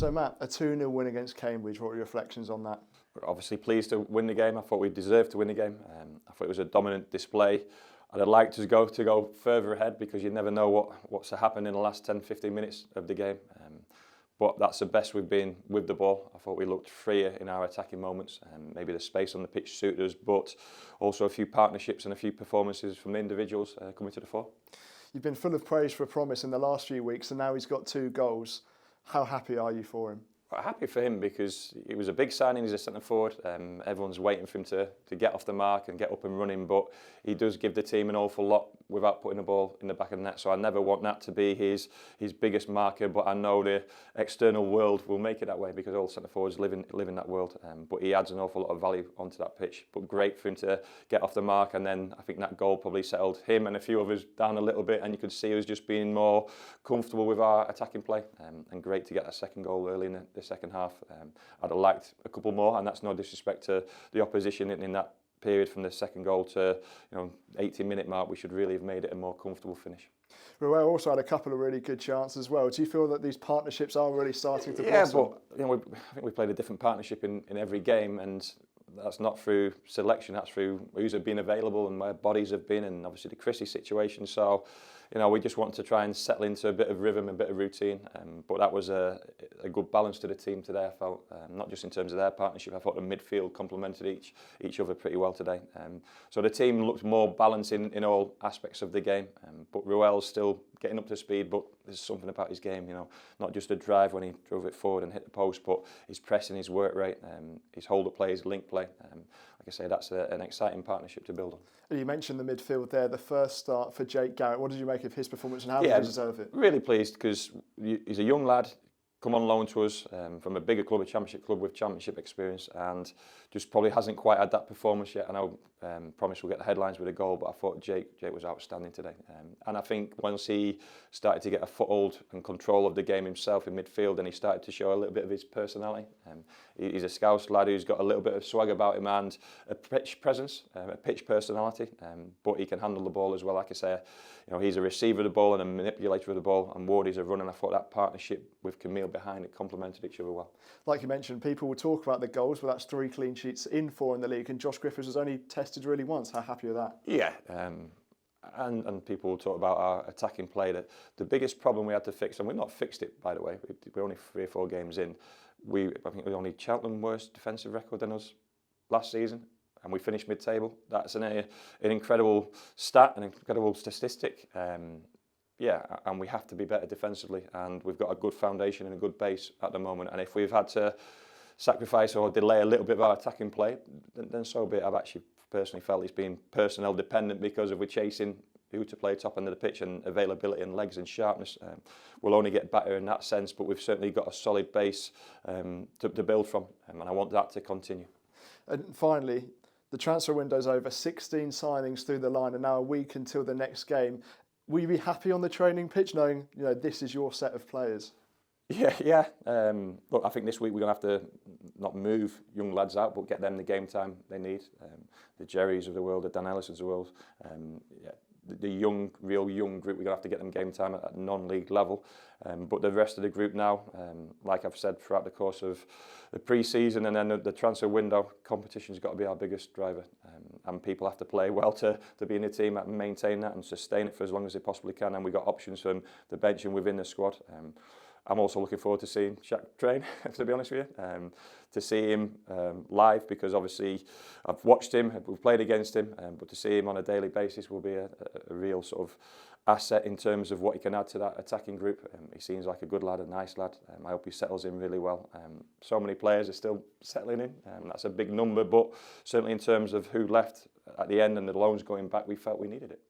So Matt, a 2-0 win against Cambridge, what are your reflections on that? We're obviously pleased to win the game. I thought we deserved to win the game. I thought it was a dominant display. I'd like to go further ahead because you never know what's happened in the last 10-15 minutes of the game. But that's the best we've been with the ball. I thought we looked freer in our attacking moments. Maybe the space on the pitch suited us, but also a few partnerships and a few performances from the individuals coming to the fore. You've been full of praise for Promise in the last few weeks, and now he's got 2 goals. How happy are you for him? Quite happy for him because it was a big signing. He's a centre forward. Everyone's waiting for him to get off the mark and get up and running, but he does give the team an awful lot without putting the ball in the back of the net. So I never want that to be his biggest marker, but I know the external world will make it that way because all centre forwards live in that world. But he adds an awful lot of value onto that pitch. But great for him to get off the mark, and then I think that goal probably settled him and a few others down a little bit, and you could see us just being more comfortable with our attacking play. And great to get that second goal early in the second half. I'd have liked a couple more, and that's no disrespect to the opposition in that period from the second goal to 18-minute mark. We should really have made it a more comfortable finish. Ruel also had a couple of really good chances as well. Do you feel that these partnerships are really starting to blossom? Yeah, but I think we played a different partnership in every game, and that's not through selection, that's through who's been available and where bodies have been, and obviously the Chrissy situation. So, we just want to try and settle into a bit of rhythm, a bit of routine. But that was a good balance to the team today, I felt. Not just in terms of their partnership, I thought the midfield complemented each other pretty well today. So the team looked more balanced in all aspects of the game. But Ruel's still getting up to speed, but there's something about his game, not just a drive when he drove it forward and hit the post, but his pressing, his work rate, his hold-up play, his link play. Like I say, that's an exciting partnership to build on. And you mentioned the midfield there, the first start for Jake Garrett. What did you make of his performance and how did he deserve it? Really pleased because he's a young lad, come on loan to us from a bigger club, a championship club with championship experience, and just probably hasn't quite had that performance yet. I know Promise will get the headlines with a goal, but I thought Jake was outstanding today. And I think once he started to get a foothold and control of the game himself in midfield, and he started to show a little bit of his personality. He's a Scouse lad who's got a little bit of swag about him and a pitch presence, a pitch personality, but he can handle the ball as well. Like I say, he's a receiver of the ball and a manipulator of the ball, and Wardy's a runner. I thought that partnership with Camille behind it complemented each other well. Like you mentioned, people will talk about the goals, but that's 3 clean sheets in 4 in the league, and Josh Griffiths was only tested really once. How happy with that? Yeah, and people will talk about our attacking play. That the biggest problem we had to fix, and we've not fixed it, by the way, we're only 3 or 4 games in. I think we only Cheltenham worst defensive record than us last season, and we finished mid-table. That's an incredible stat, an incredible statistic. And we have to be better defensively, and we've got a good foundation and a good base at the moment. And if we've had to sacrifice or delay a little bit of our attacking play, then so be it. I've actually personally felt it's been personnel dependent because if we're chasing who to play top end of the pitch, and availability and legs and sharpness, we'll only get better in that sense, but we've certainly got a solid base to build from, and I want that to continue. And finally, the transfer window's over, 16 signings through the line, and now a week until the next game. Will you be happy on the training pitch knowing this is your set of players? Yeah. Look, I think this week we're going to have to not move young lads out, but get them the game time they need. The Jerrys of the world, the Dan Ellisons of the world. The real young group, we're going to have to get them game time at non-league level. But the rest of the group now, like I've said throughout the course of the pre-season and then the transfer window, competition's got to be our biggest driver. And people have to play well to be in the team and maintain that and sustain it for as long as they possibly can. And we've got options from the bench and within the squad. I'm also looking forward to seeing Shaq train, to be honest with you, to see him live, because obviously I've watched him, we've played against him, but to see him on a daily basis will be a real sort of asset in terms of what he can add to that attacking group. He seems like a good lad, a nice lad. I hope he settles in really well. So many players are still settling in, that's a big number, but certainly in terms of who left at the end and the loans going back, we felt we needed it.